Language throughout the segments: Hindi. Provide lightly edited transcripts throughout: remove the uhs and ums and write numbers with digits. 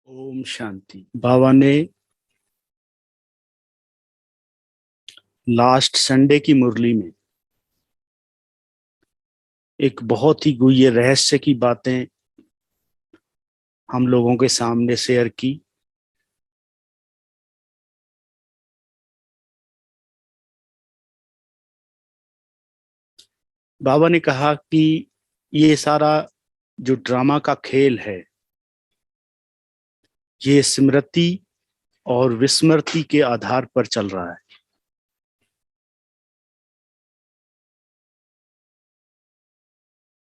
ओम शांति। बाबा ने लास्ट संडे की मुरली में एक बहुत ही गुह्य रहस्य की बातें हम लोगों के सामने शेयर की। बाबा ने कहा कि ये सारा जो ड्रामा का खेल है, ये स्मृति और विस्मृति के आधार पर चल रहा है।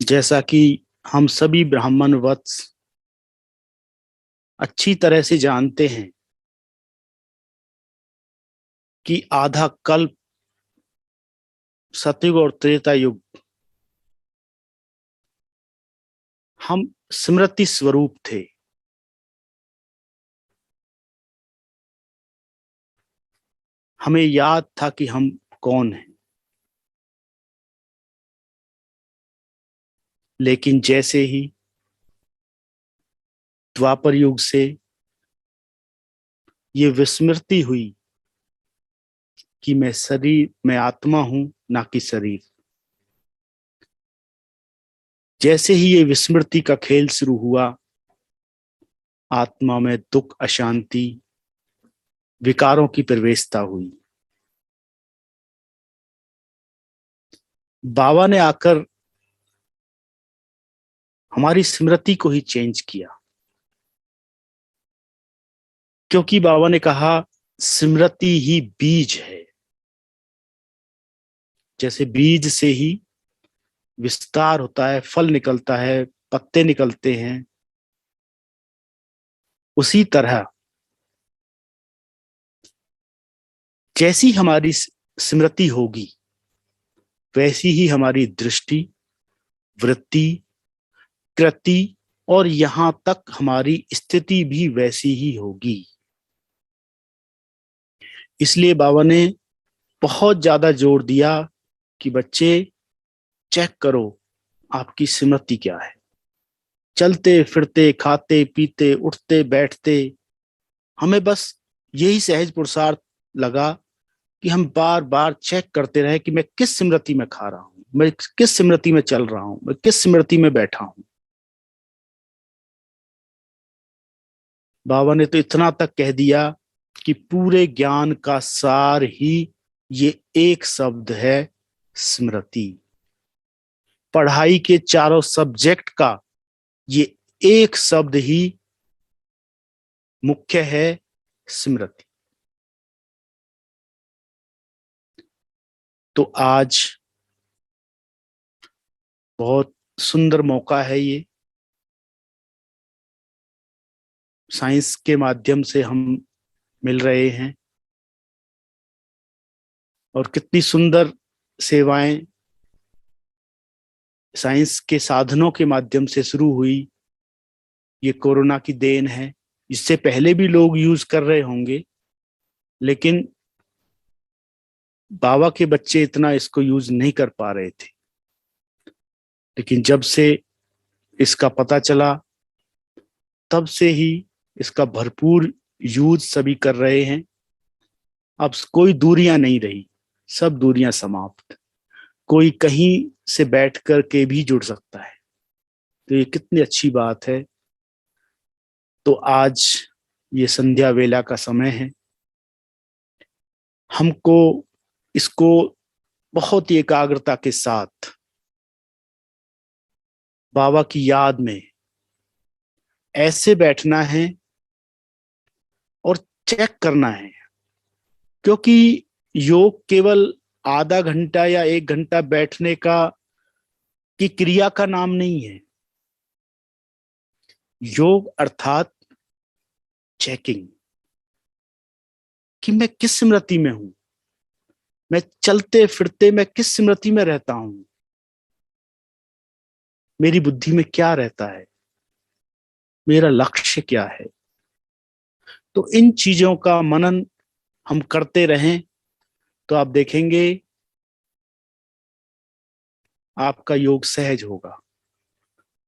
जैसा कि हम सभी ब्राह्मण वत्स अच्छी तरह से जानते हैं कि आधा कल्प सतयुग और त्रेता युग हम स्मृति स्वरूप थे। हमें याद था कि हम कौन हैं। लेकिन जैसे ही द्वापर युग से ये विस्मृति हुई कि मैं आत्मा हूं, ना कि शरीर। जैसे ही ये विस्मृति का खेल शुरू हुआ, आत्मा में दुख, अशांति, विकारों की प्रवेशता हुई। बाबा ने आकर हमारी स्मृति को ही चेंज किया, क्योंकि बाबा ने कहा स्मृति ही बीज है। जैसे बीज से ही विस्तार होता है, फल निकलता है, पत्ते निकलते हैं, उसी तरह जैसी हमारी स्मृति होगी, वैसी ही हमारी दृष्टि, वृत्ति, कृति और यहां तक हमारी स्थिति भी वैसी ही होगी। इसलिए बाबा ने बहुत ज्यादा जोर दिया कि बच्चे चेक करो आपकी स्मृति क्या है। चलते फिरते, खाते पीते, उठते बैठते, हमें बस यही सहज पुरुषार्थ लगा कि हम बार बार चेक करते रहे कि मैं किस स्मृति में खा रहा हूं, मैं किस स्मृति में चल रहा हूं, मैं किस स्मृति में बैठा हूं। बाबा ने तो इतना तक कह दिया कि पूरे ज्ञान का सार ही ये एक शब्द है, स्मृति। पढ़ाई के चारों सब्जेक्ट का ये एक शब्द ही मुख्य है, स्मृति। तो आज बहुत सुंदर मौका है ये। साइंस के माध्यम से हम मिल रहे हैं और कितनी सुंदर सेवाएं साइंस के साधनों के माध्यम से शुरू हुई। ये कोरोना की देन है। इससे पहले भी लोग यूज कर रहे होंगे, लेकिन बाबा के बच्चे इतना इसको यूज नहीं कर पा रहे थे। लेकिन जब से इसका पता चला, तब से ही इसका भरपूर यूज सभी कर रहे हैं। अब कोई दूरियां नहीं रही, सब दूरियां समाप्त। कोई कहीं से बैठ कर के भी जुड़ सकता है। तो ये कितनी अच्छी बात है। तो आज ये संध्या वेला का समय है। हमको इसको बहुत ही एकाग्रता के साथ बाबा की याद में ऐसे बैठना है और चेक करना है। क्योंकि योग केवल आधा घंटा या एक घंटा बैठने का की क्रिया का नाम नहीं है। योग अर्थात चेकिंग, कि मैं किस स्मृति में हूं, मैं चलते फिरते मैं किस स्मृति में रहता हूं, मेरी बुद्धि में क्या रहता है, मेरा लक्ष्य क्या है। तो इन चीजों का मनन हम करते रहें तो आप देखेंगे आपका योग सहज होगा,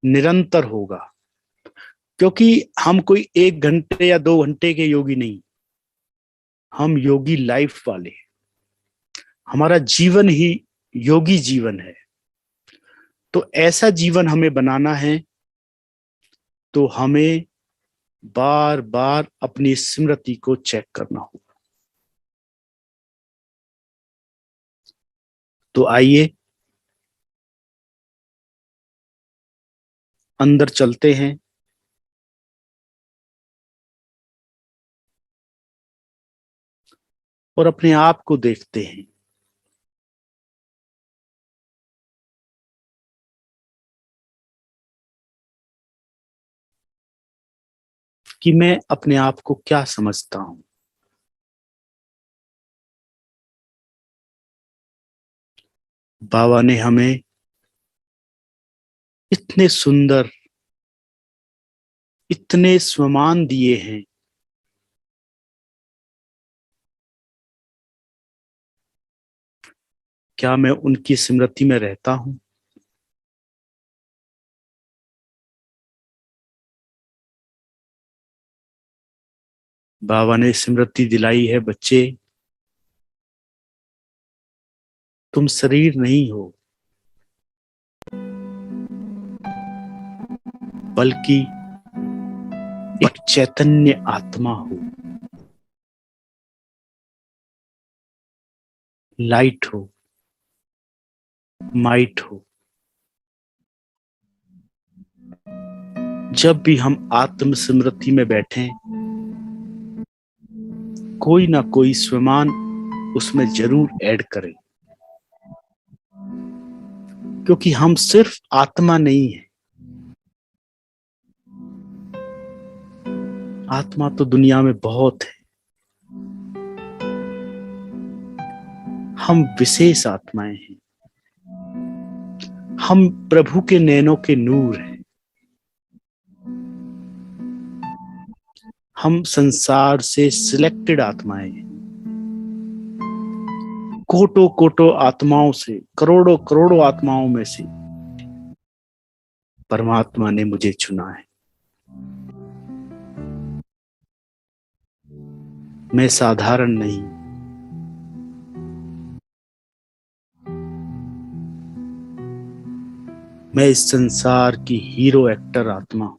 निरंतर होगा। क्योंकि हम कोई 1 घंटे या 2 घंटे के योगी नहीं, हम योगी लाइफ वाले। हमारा जीवन ही योगी जीवन है। तो ऐसा जीवन हमें बनाना है, तो हमें बार बार अपनी स्मृति को चेक करना होगा। तो आइए अंदर चलते हैं और अपने आप को देखते हैं। कि मैं अपने आप को क्या समझता हूं। बाबा ने हमें इतने सुंदर, इतने स्वमान दिए हैं। क्या मैं उनकी स्मृति में रहता हूं? बाबा ने स्मृति दिलाई है, बच्चे तुम शरीर नहीं हो, बल्कि एक चैतन्य आत्मा हो, लाइट हो, माइट हो। जब भी हम आत्म स्मृति में बैठें, कोई ना कोई स्वमान उसमें जरूर ऐड करें, क्योंकि हम सिर्फ आत्मा नहीं है। आत्मा तो दुनिया में बहुत है। हम विशेष आत्माएं हैं। हम प्रभु के नैनों के नूर हैं। हम संसार से सिलेक्टेड आत्माएं हैं। कोटो कोटो आत्माओं से, करोड़ों करोड़ों आत्माओं में से परमात्मा ने मुझे चुना है। मैं साधारण नहीं, मैं इस संसार की हीरो एक्टर आत्मा हूं।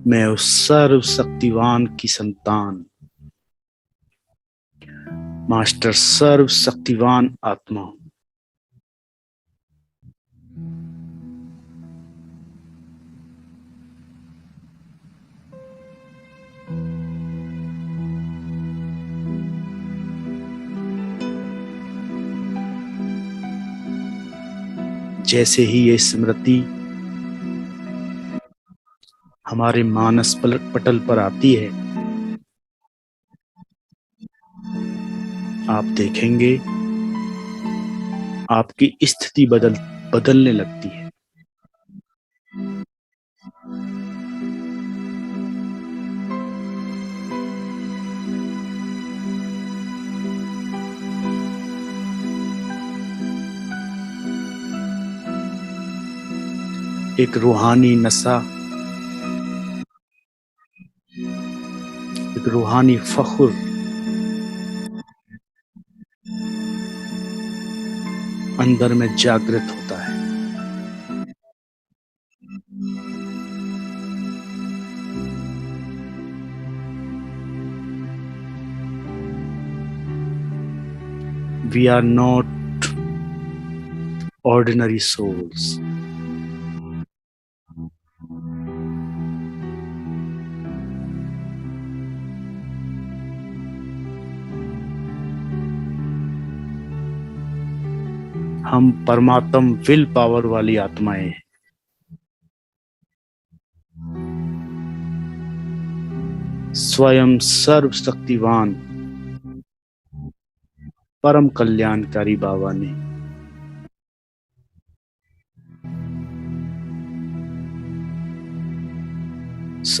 मैं उस सर्व शक्तिवान की संतान, मास्टर सर्व शक्तिवान आत्मा हूं। जैसे ही ये स्मृति हमारे मानस पटल पर आती है, आप देखेंगे आपकी स्थिति बदलने लगती है। एक रूहानी नशा, एक रूहानी फख्र अंदर में जागृत होता है। We are not ordinary souls. हम परमात्म विल पावर वाली आत्माएं हैं। स्वयं सर्वशक्तिवान परम कल्याणकारी बाबा ने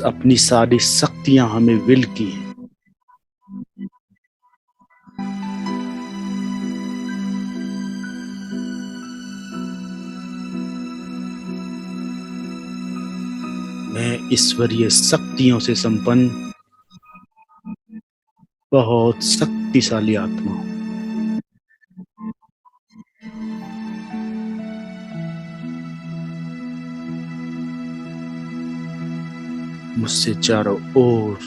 अपनी सारी शक्तियां हमें विल की हैं। मैं ईश्वरीय शक्तियों से संपन्न बहुत शक्तिशाली आत्मा हूं। मुझसे चारों ओर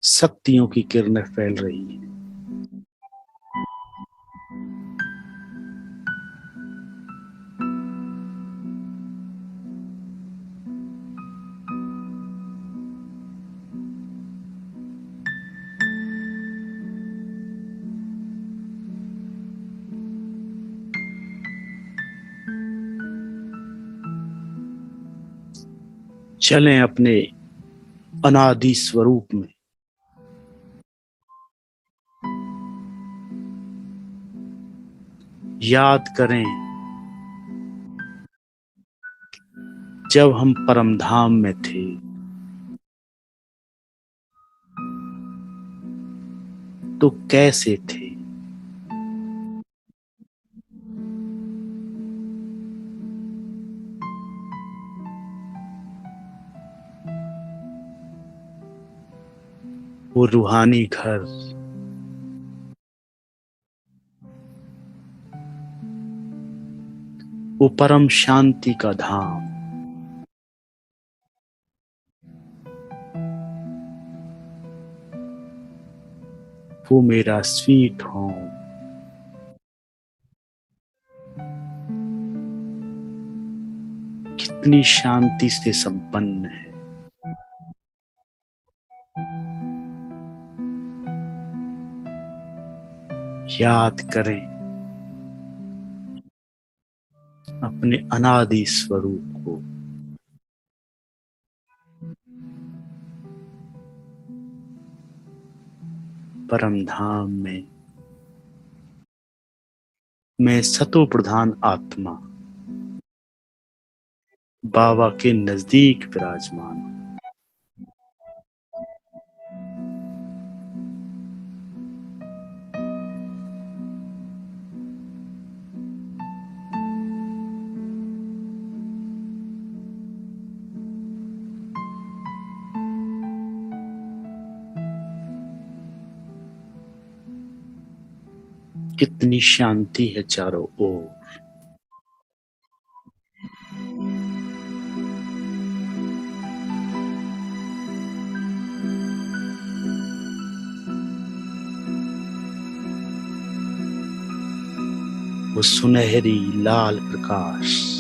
शक्तियों की किरणें फैल रही हैं। चलें अपने अनादि स्वरूप में। याद करें जब हम परम धाम में थे, तो कैसे थे। वो रूहानी घर, वो परम शांति का धाम, वो मेरा स्वीट होम, कितनी शांति से संपन्न है। याद करें अपने अनादि स्वरूप को। परम धाम में मैं सतो प्रधान आत्मा बाबा के नजदीक विराजमान हूं। कितनी शांति है चारों ओर। वो सुनहरी लाल प्रकाश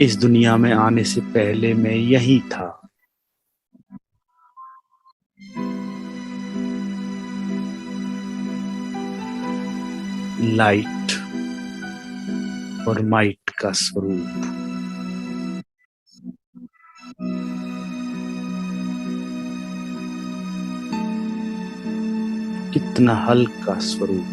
इस दुनिया में आने से पहले मैं यही था। लाइट और माइट का स्वरूप, कितना हल्का स्वरूप।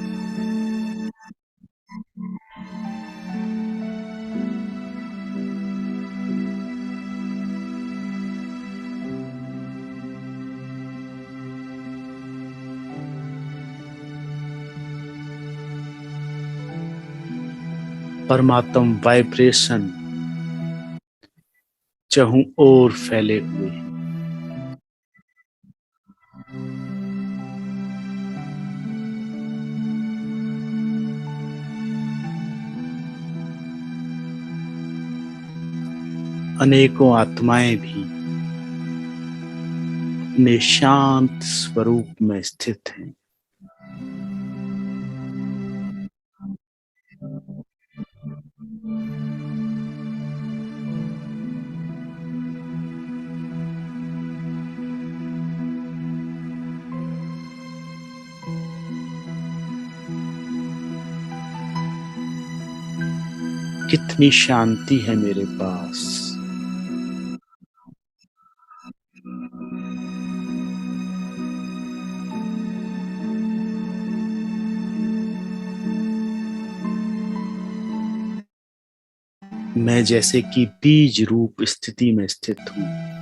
परमात्म वाइब्रेशन चहुं ओर फैले हुए। अनेकों आत्माएं भी अपने शांत स्वरूप में स्थित हैं। कितनी शांति है मेरे पास। मैं जैसे कि बीज रूप स्थिति में स्थित हूं।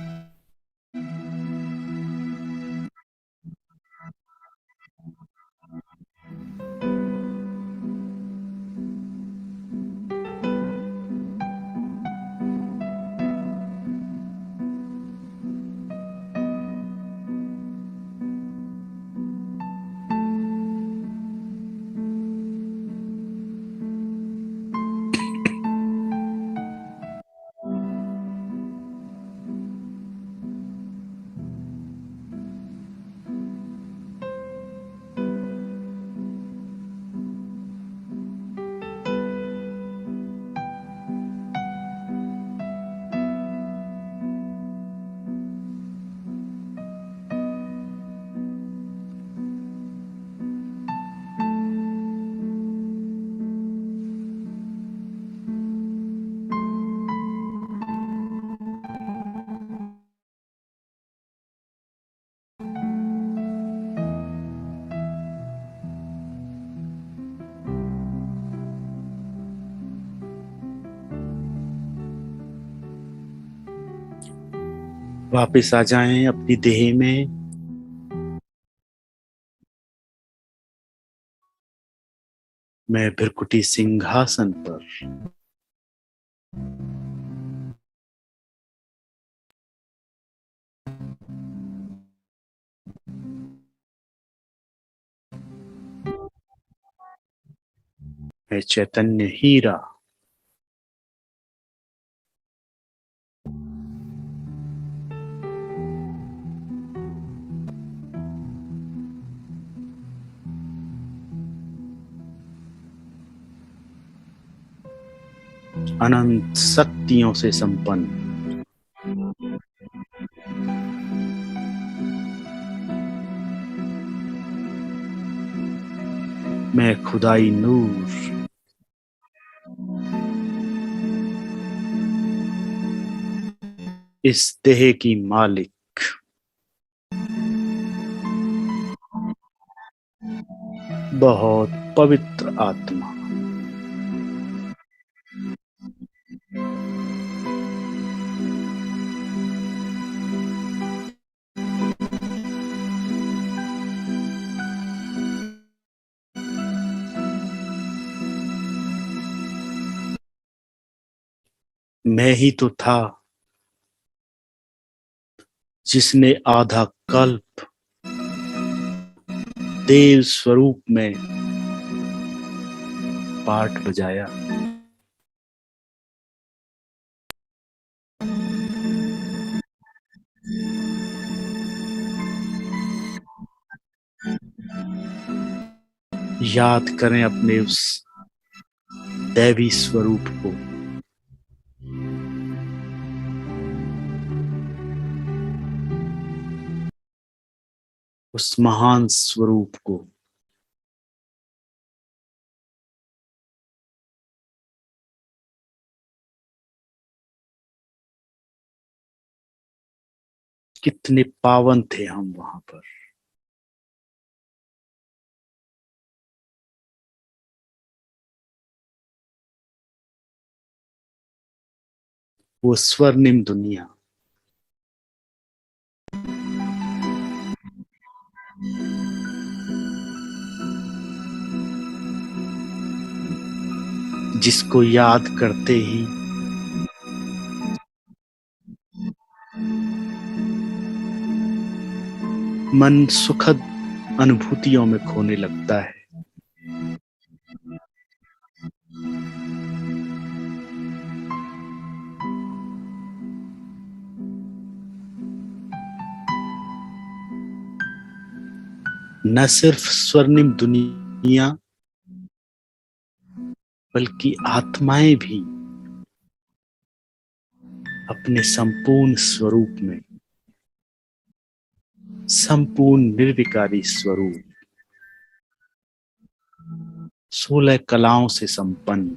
वापस आ जाएं अपनी देह में। मैं भृकुटी सिंहासन पर मैं चैतन्य हीरा अनंत शक्तियों से संपन्न। मैं खुदाई नूर इस देह की मालिक बहुत पवित्र आत्मा। मैं ही तो था जिसने आधा कल्प देव स्वरूप में पाठ बजाया। याद करें अपने उस दैवी स्वरूप को। उस महान स्वरूप को कितने पावन थे हम वहां पर। वो स्वर्णिम दुनिया जिसको याद करते ही मन सुखद अनुभूतियों में खोने लगता है। न सिर्फ स्वर्णिम दुनिया बल्कि आत्माएं भी अपने संपूर्ण स्वरूप में, संपूर्ण निर्विकारी स्वरूप, 16 कलाओं से संपन्न।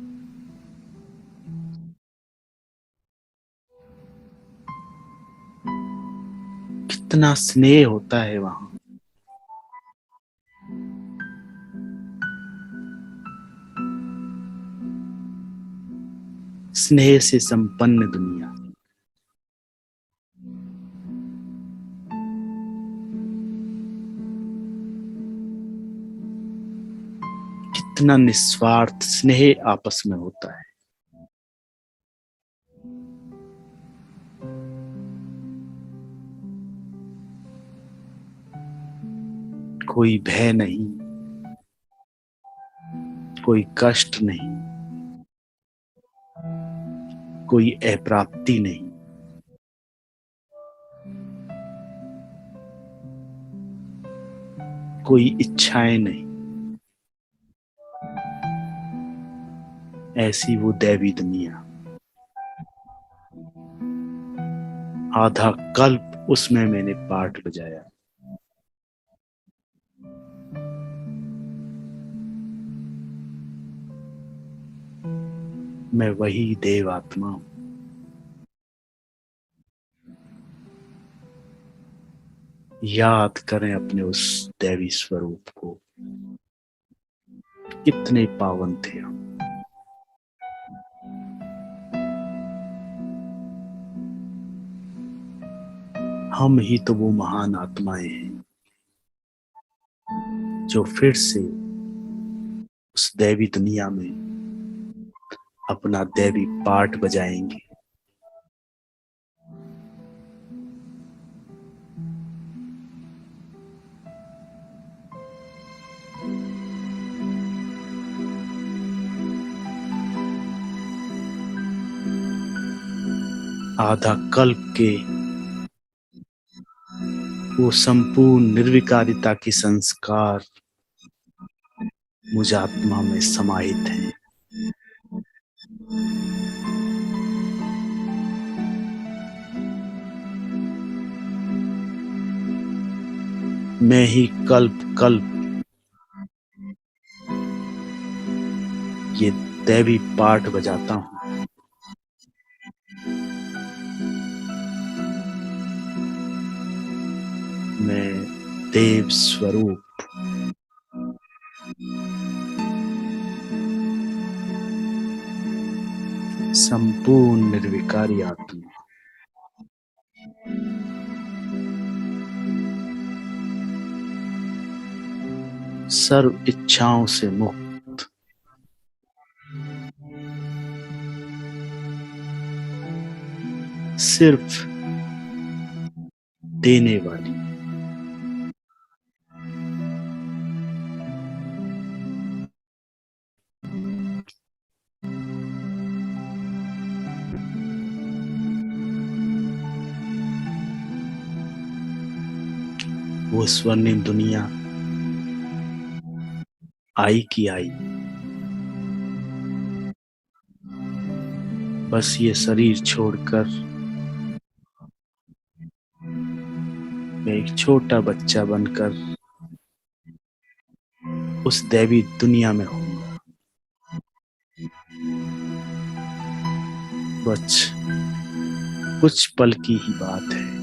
कितना स्नेह होता है वहां। स्नेह से संपन्न दुनिया। कितना निस्वार्थ स्नेह आपस में होता है। कोई भय नहीं, कोई कष्ट नहीं, कोई अप्राप्ति नहीं। कोई इच्छाएं नहीं। ऐसी वो दैवी दुनिया। आधा कल्प उसमें मैंने पाठ बजाया। मैं वही देव आत्मा हूं। याद करें अपने उस दैवी स्वरूप को। कितने पावन थे हम ही तो वो महान आत्माएं हैं जो फिर से उस दैवी दुनिया में अपना दैवी पाठ बजाएंगे। आधा कल्प के वो संपूर्ण निर्विकारिता के संस्कार मुझ आत्मा में समाहित हैं। मैं ही कल्प कल्प ये दैवी पाठ बजाता हूं। मैं देव स्वरूप, संपूर्ण निर्विकारी आत्मा, सर्व इच्छाओं से मुक्त, सिर्फ देने वाली। वो स्वर्णिम दुनिया आई की आई। बस ये शरीर छोड़कर मैं एक छोटा बच्चा बनकर उस दैवी दुनिया में होऊंगा। बस कुछ पल की ही बात है।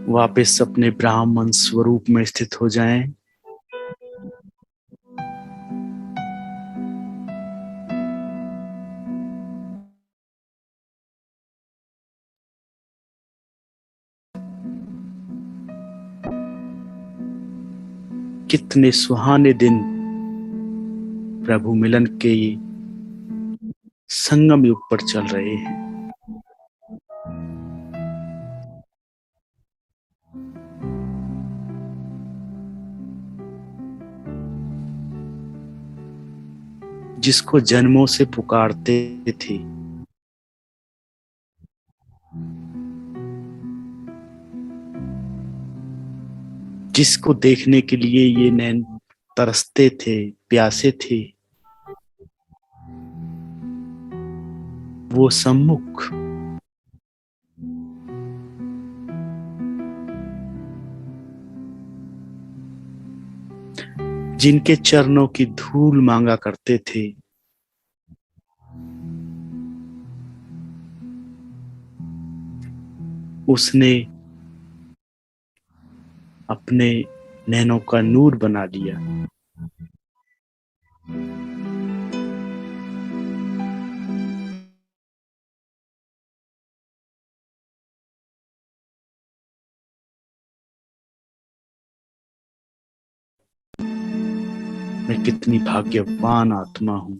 वापस अपने ब्राह्मण स्वरूप में स्थित हो जाएं। कितने सुहाने दिन प्रभु मिलन के ये संगम युग पर चल रहे हैं। जिसको जन्मों से पुकारते थे, जिसको देखने के लिए ये नैन तरसते थे, प्यासे थे, वो सम्मुख जिनके चरणों की धूल मांगा करते थे, उसने अपने नैनों का नूर बना लिया। मैं कितनी भाग्यवान आत्मा हूं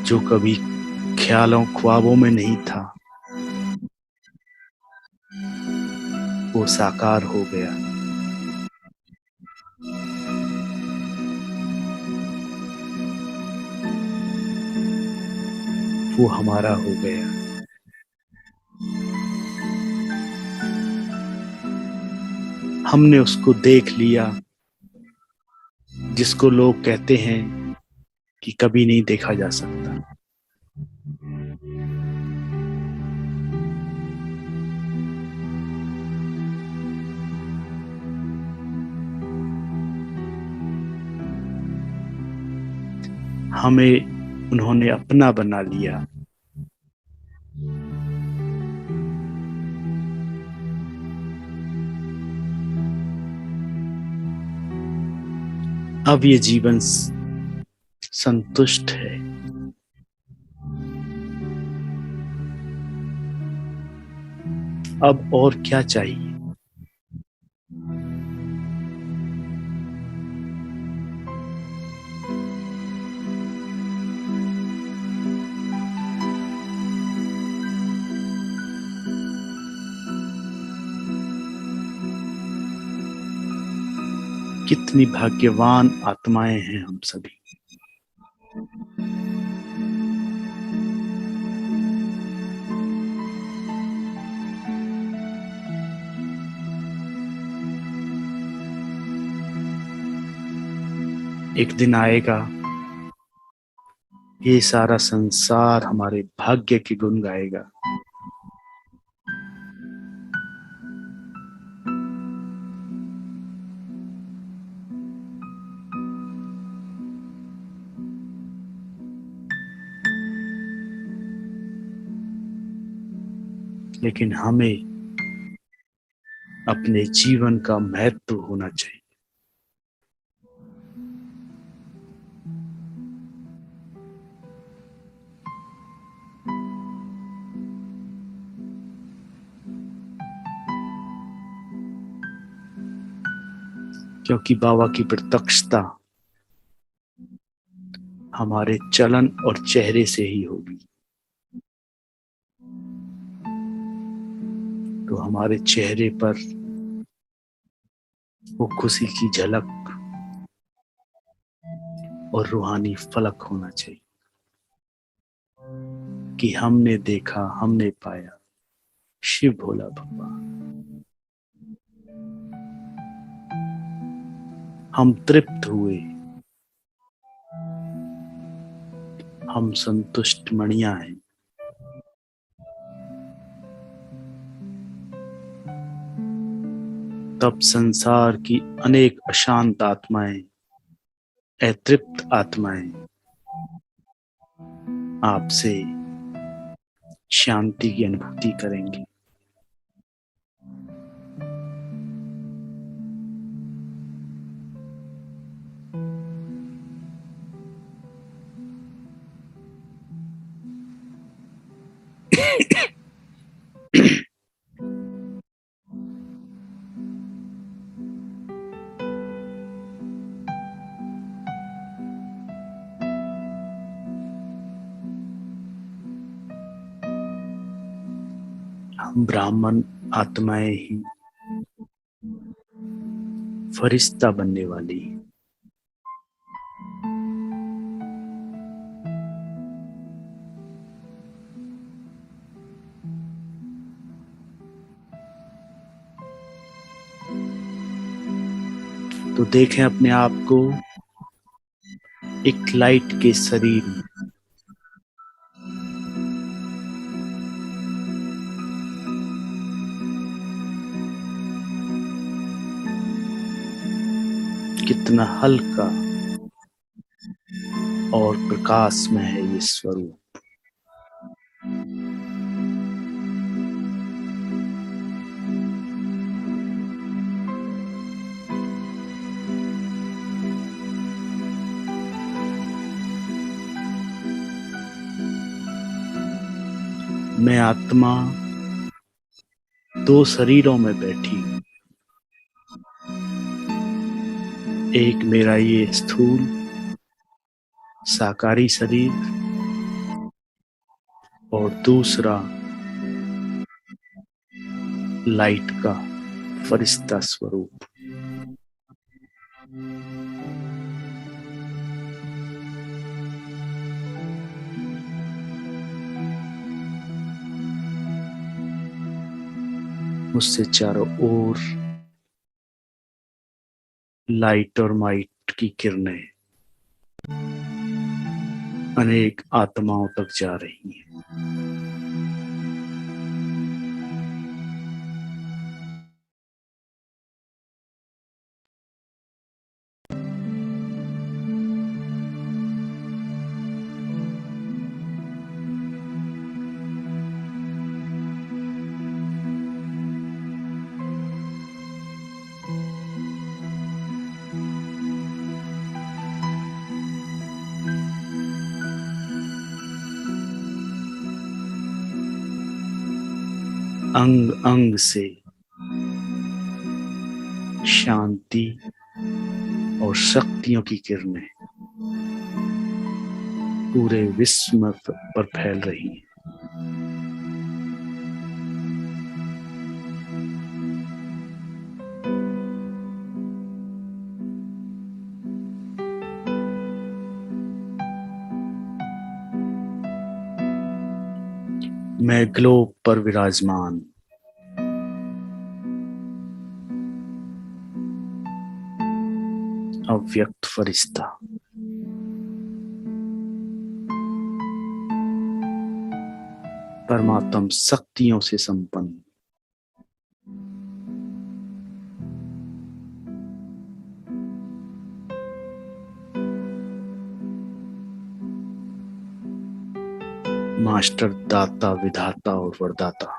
जो कभी ख्यालों ख्वाबों में नहीं था, वो साकार हो गया। वो हमारा हो गया। हमने उसको देख लिया जिसको लोग कहते हैं कि कभी नहीं देखा जा सकता। हमें उन्होंने अपना बना लिया। अब ये जीवन संतुष्ट है। अब और क्या चाहिए? कितनी भाग्यवान आत्माएं हैं हम सभी। एक दिन आएगा, ये सारा संसार हमारे भाग्य के गुण गाएगा। लेकिन हमें अपने जीवन का महत्व होना चाहिए। क्योंकि बाबा की प्रत्यक्षता हमारे चलन और चेहरे से ही होगी। तो हमारे चेहरे पर वो खुशी की झलक और रूहानी फलक होना चाहिए कि हमने देखा, हमने पाया शिव भोला भगवान। हम तृप्त हुए, हम संतुष्ट मणियां हैं। तब संसार की अनेक अशांत आत्माएं, अतृप्त आत्माएं आपसे शांति की अनुभूति करेंगी। ब्राह्मण आत्माएं ही फरिश्ता बनने वाली हैं। तो देखें अपने आप को एक लाइट के शरीर में। कितना हल्का और प्रकाश में है ये स्वरूप। मैं आत्मा दो शरीरों में बैठी हूं। एक मेरा ये स्थूल साकारी शरीर और दूसरा लाइट का फरिश्ता स्वरूप। मुझसे चारों ओर लाइट और माइट की किरणें अनेक आत्माओं तक जा रही हैं। अंग अंग से शांति और शक्तियों की किरणें पूरे विश्व पर फैल रही हैं। मैं ग्लोब पर विराजमान अव्यक्त फरिश्ता परमात्म शक्तियों से संपन्न मास्टर दाता विधाता और वरदाता।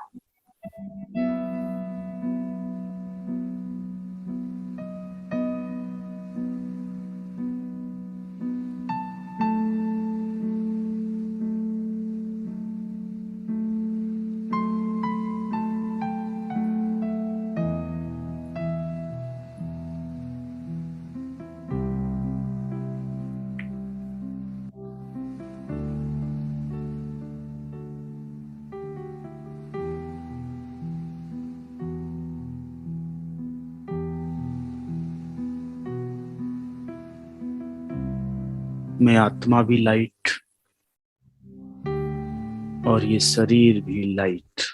मैं आत्मा भी लाइट और ये शरीर भी लाइट।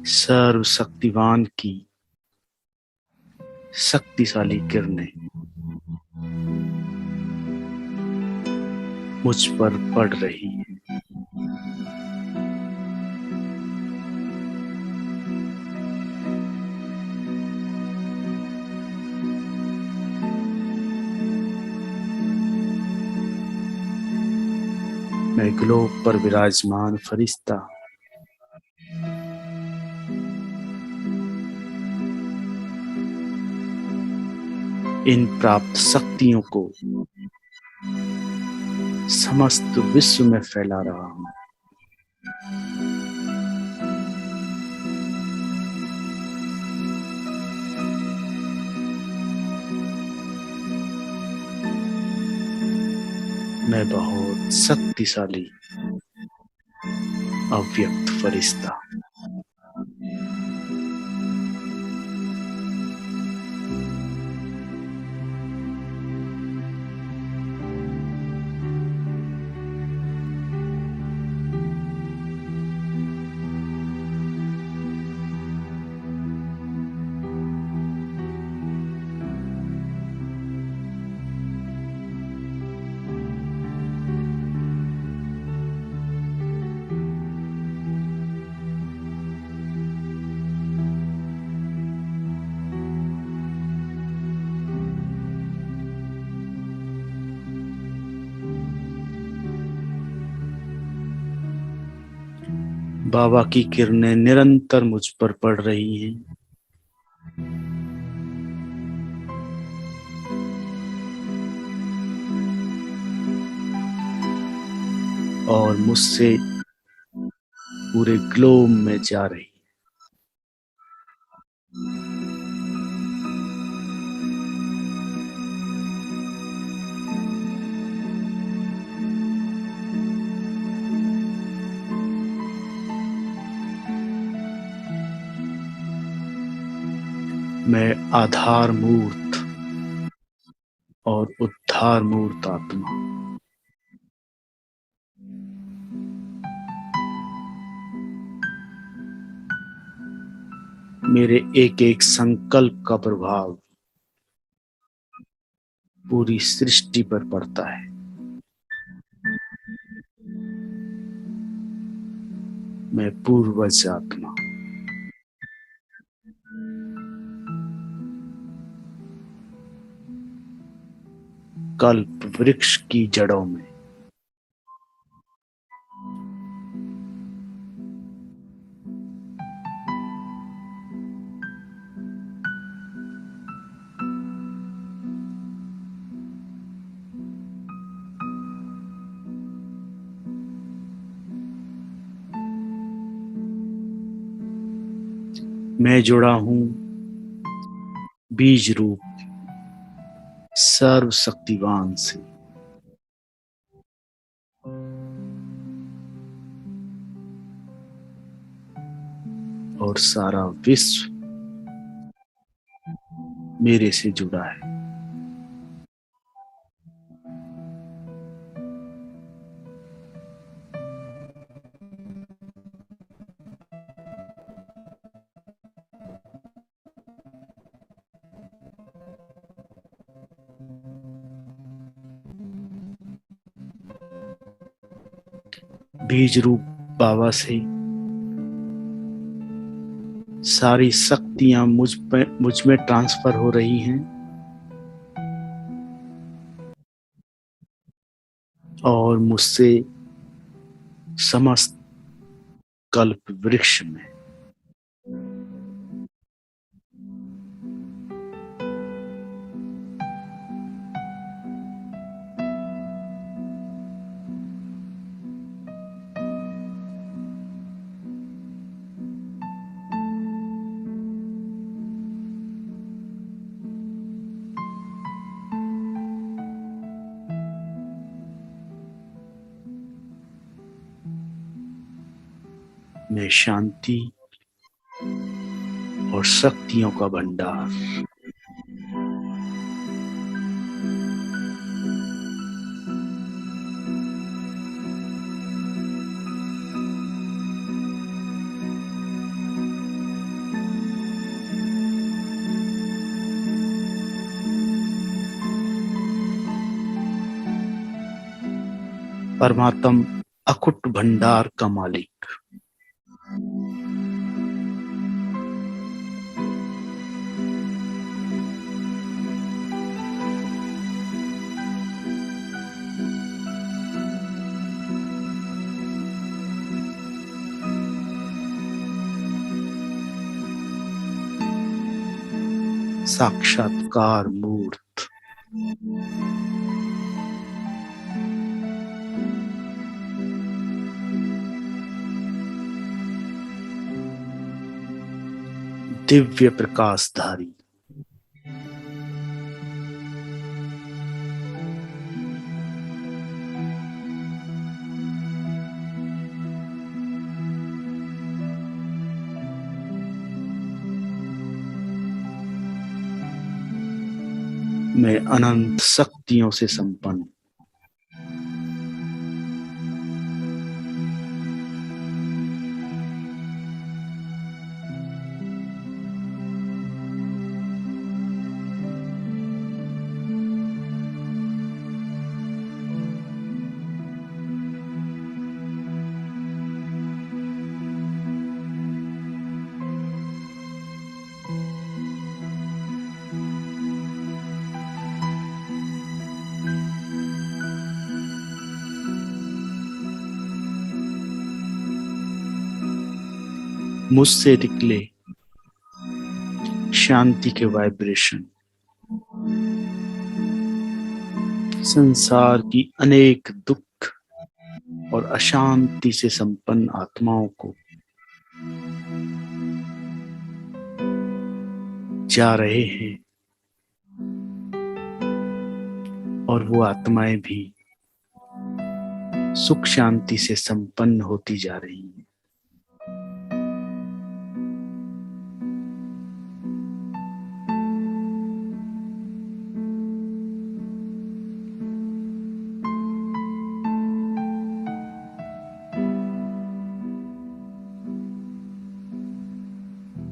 सर्वशक्तिवान की शक्तिशाली किरणें मुझ पर पड़ रही हैं। मैं ग्लोब पर विराजमान फरिश्ता इन प्राप्त शक्तियों को समस्त विश्व में फैला रहा हूं। मैं बहुत शक्तिशाली अव्यक्त फरिश्ता। बाबा की किरणें निरंतर मुझ पर पड़ रही हैं और मुझसे पूरे ग्लोब में जा रही। मैं आधार मूर्त और उद्धार मूर्त आत्मा मेरे एक एक संकल्प का प्रभाव पूरी सृष्टि पर पड़ता है। मैं पूर्वज आत्मा कल्प वृक्ष की जड़ों में मैं जुड़ा हूं बीज रूप सर्वशक्तिवान से। और सारा विश्व मेरे से जुड़ा है। बीज रूप बाबा से सारी शक्तियां मुझ में ट्रांसफर हो रही हैं और मुझसे समस्त कल्प वृक्ष में मैं शांति और शक्तियों का भंडार परमात्म अकुट भंडार का मालिक साक्षात्कार मूर्त दिव्य प्रकाशधारी। मैं अनंत शक्तियों से संपन्न, मुझसे निकले शांति के वाइब्रेशन संसार की अनेक दुख और अशांति से संपन्न आत्माओं को जा रहे हैं, और वो आत्माएं भी सुख शांति से संपन्न होती जा रही हैं।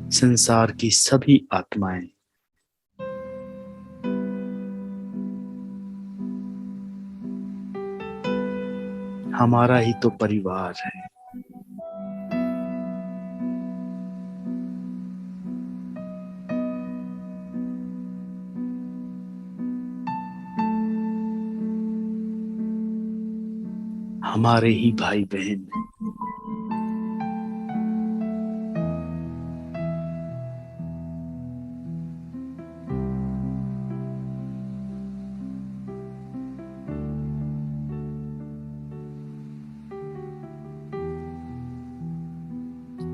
संसार की सभी आत्माएं हमारा ही तो परिवार है। हमारे ही भाई बहन हैं।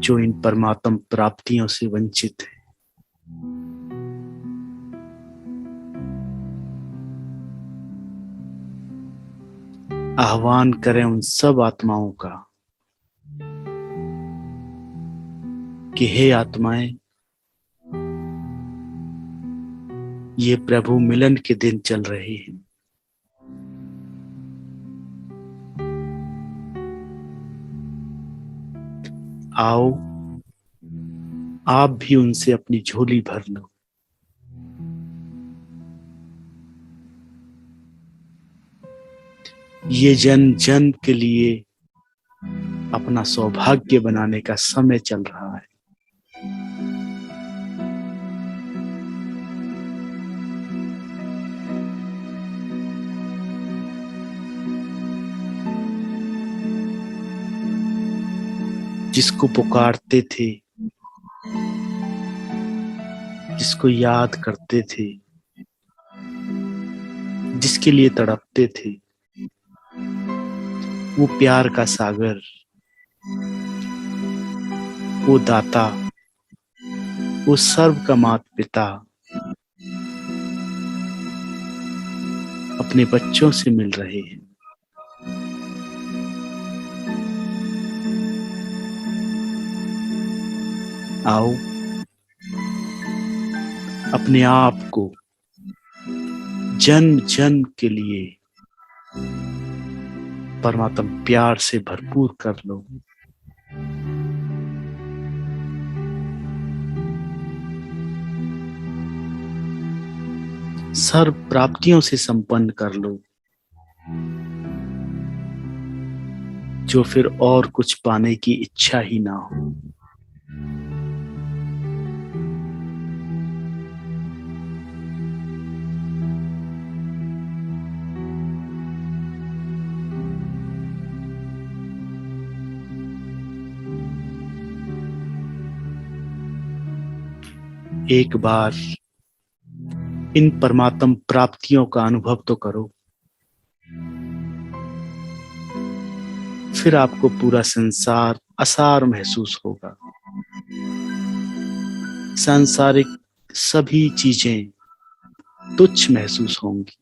जो इन परमात्म प्राप्तियों से वंचित है। आह्वान करें उन सब आत्माओं का कि हे आत्माएं, ये प्रभु मिलन के दिन चल रहे हैं। आओ, आप भी उनसे अपनी झोली भर लो। ये जन जन के लिए अपना सौभाग्य बनाने का समय चल रहा है। जिसको पुकारते थे, जिसको याद करते थे, जिसके लिए तड़पते थे, वो प्यार का सागर, वो दाता, वो सर्व का माता पिता अपने बच्चों से मिल रहे हैं। आओ, अपने आप को जन्म जन्म के लिए परमात्मा प्यार से भरपूर कर लो। सर्व प्राप्तियों से संपन्न कर लो, जो फिर और कुछ पाने की इच्छा ही ना हो। एक बार इन परमात्म प्राप्तियों का अनुभव तो करो, फिर आपको पूरा संसार असार महसूस होगा। सांसारिक सभी चीजें तुच्छ महसूस होंगी।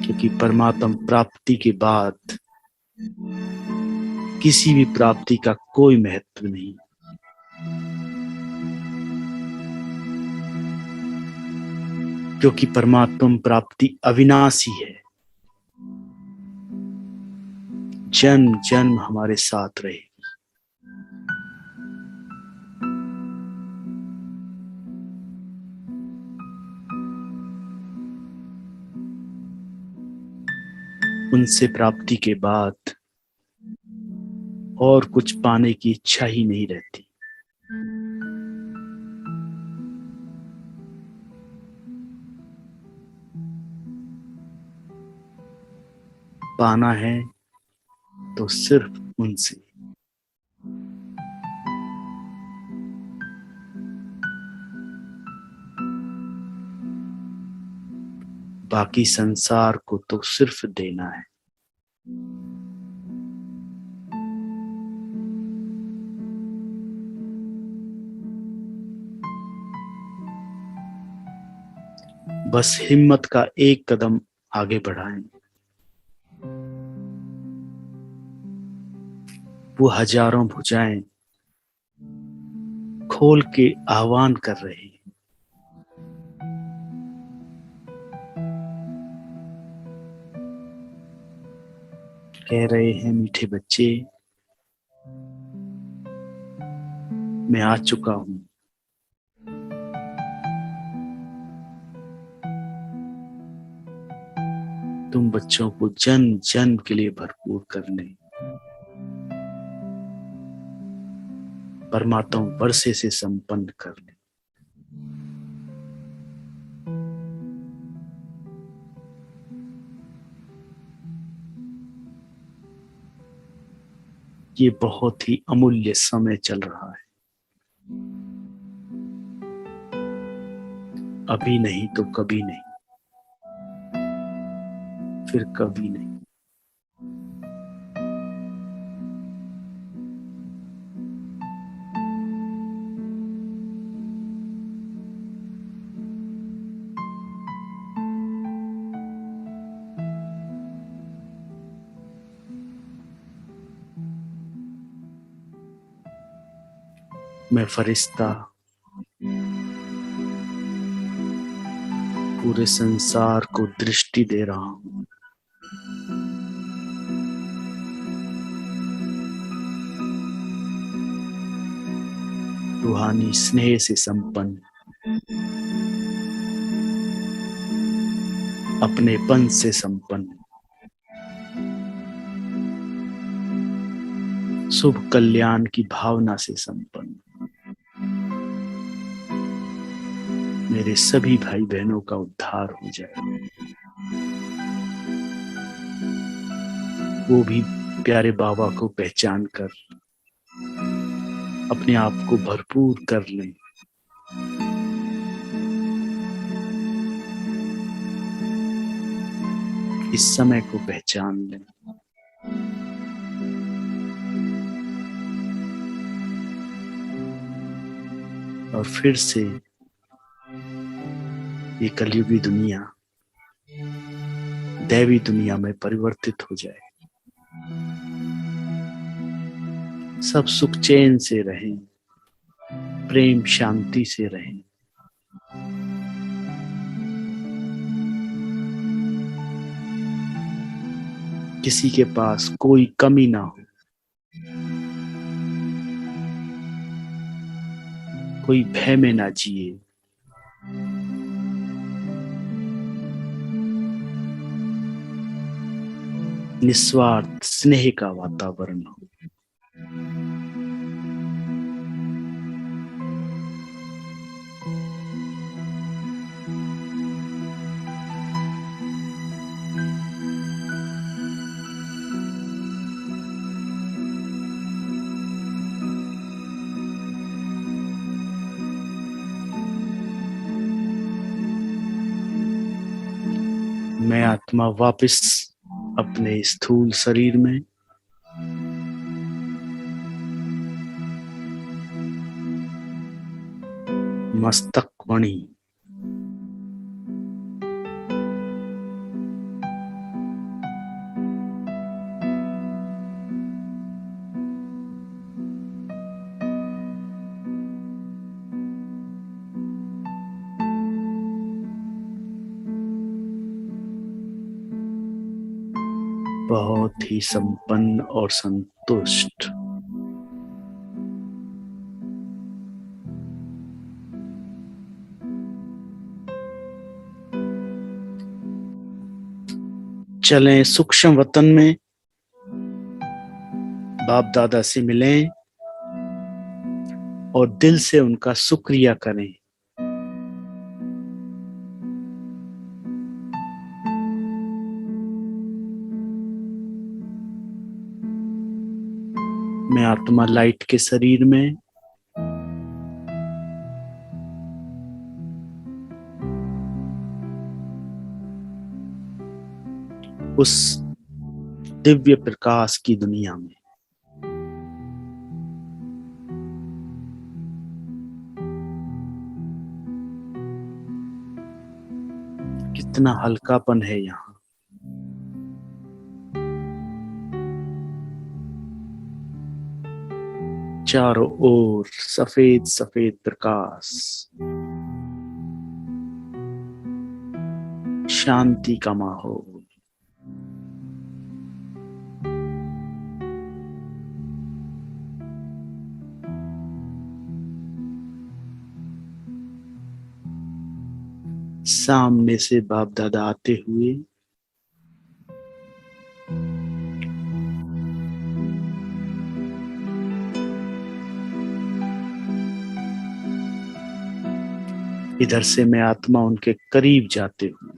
क्योंकि परमात्मा प्राप्ति के बाद किसी भी प्राप्ति का कोई महत्व नहीं। क्योंकि परमात्मा प्राप्ति अविनाशी है, जन्म जन्म हमारे साथ रहेगी। उनसे प्राप्ति के बाद और कुछ पाने की इच्छा ही नहीं रहती। पाना है तो सिर्फ उनसे। बाकी संसार को तो सिर्फ देना है। बस हिम्मत का एक कदम आगे बढ़ाएं। वो हजारों भुजाएं खोल के आह्वान कर रहे हैं। कह रहे हैं, मीठे बच्चे, मैं आ चुका हूं। तुम बच्चों को जन्म जन्म के लिए भरपूर करने, परमात्मा वर्षे से संपन्न करने। ये बहुत ही अमूल्य समय चल रहा है। अभी नहीं तो कभी नहीं, फिर कभी नहीं। मैं फरिश्ता पूरे संसार को दृष्टि दे रहा हूं। रूहानी स्नेह से संपन्न, अपनेपन से संपन्न, शुभ कल्याण की भावना से संपन्न मेरे सभी भाई बहनों का उद्धार हो जाए। वो भी प्यारे बाबा को पहचान कर अपने आप को भरपूर कर लें। इस समय को पहचान लें। और फिर से ये कलयुगी दुनिया दैवी दुनिया में परिवर्तित हो जाए। सब सुख चैन से रहें, प्रेम शांति से रहें। किसी के पास कोई कमी ना हो, कोई भय में ना जिए। निस्वार्थ स्नेह का वातावरण हो। मैं आत्मा वापस अपने स्थूल शरीर में मस्तक मणि। बहुत ही संपन्न और संतुष्ट। चलें सूक्ष्म वतन में, बाप दादा से मिलें और दिल से उनका शुक्रिया करें। मैं आत्मा लाइट के शरीर में उस दिव्य प्रकाश की दुनिया में कितना हल्कापन है यहाँ। चारों ओर सफेद सफेद प्रकाश, शांति का माहौल। सामने से बाप दादा आते हुए इधर से मैं आत्मा उनके करीब जाते हुए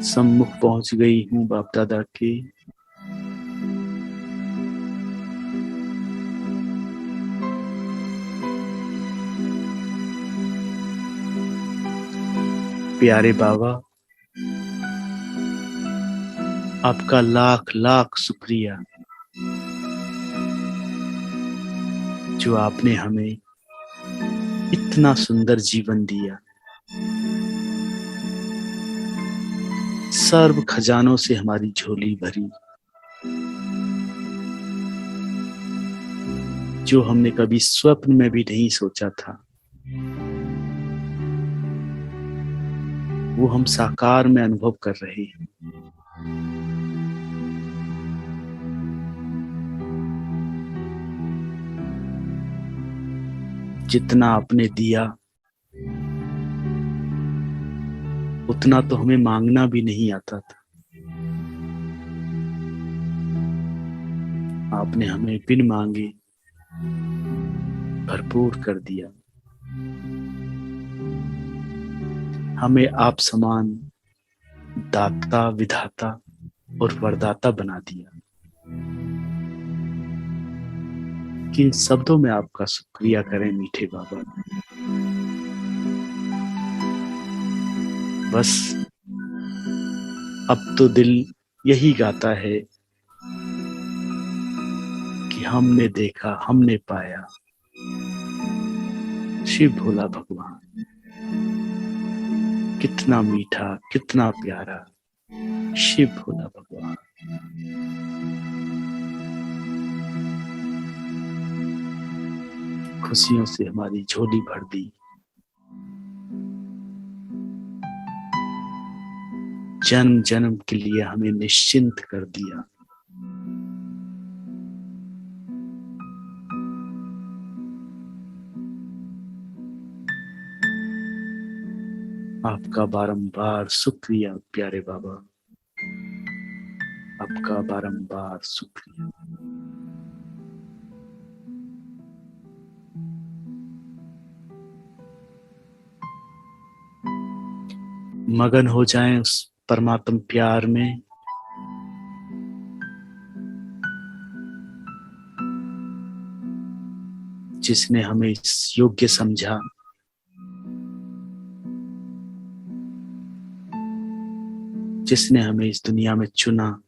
सम्मुख पहुंच गई हूँ बाप दादा के। प्यारे बाबा, आपका लाख लाख शुक्रिया जो आपने हमें इतना सुंदर जीवन दिया। सर्व खजानों से हमारी झोली भरी, जो हमने कभी स्वप्न में भी नहीं सोचा था, वो हम साकार में अनुभव कर रहे हैं। जितना आपने दिया उतना तो हमें मांगना भी नहीं आता था। आपने हमें बिन मांगे भरपूर कर दिया। हमें आप समान दाता, विधाता और वरदाता बना दिया। किन शब्दों में आपका शुक्रिया करें मीठे बाबा। बस अब तो दिल यही गाता है कि हमने देखा, हमने पाया शिव भोला भगवान। कितना मीठा, कितना प्यारा शिव भोला भगवान। खुशियों से हमारी झोली भर दी। जन्म जन्म के लिए हमें निश्चिंत कर दिया। आपका बारंबार शुक्रिया प्यारे बाबा, आपका बारंबार शुक्रिया। मगन हो जाएं उस परमात्म प्यार में जिसने हमें इस योग्य समझा। जिसने हमें इस दुनिया में चुना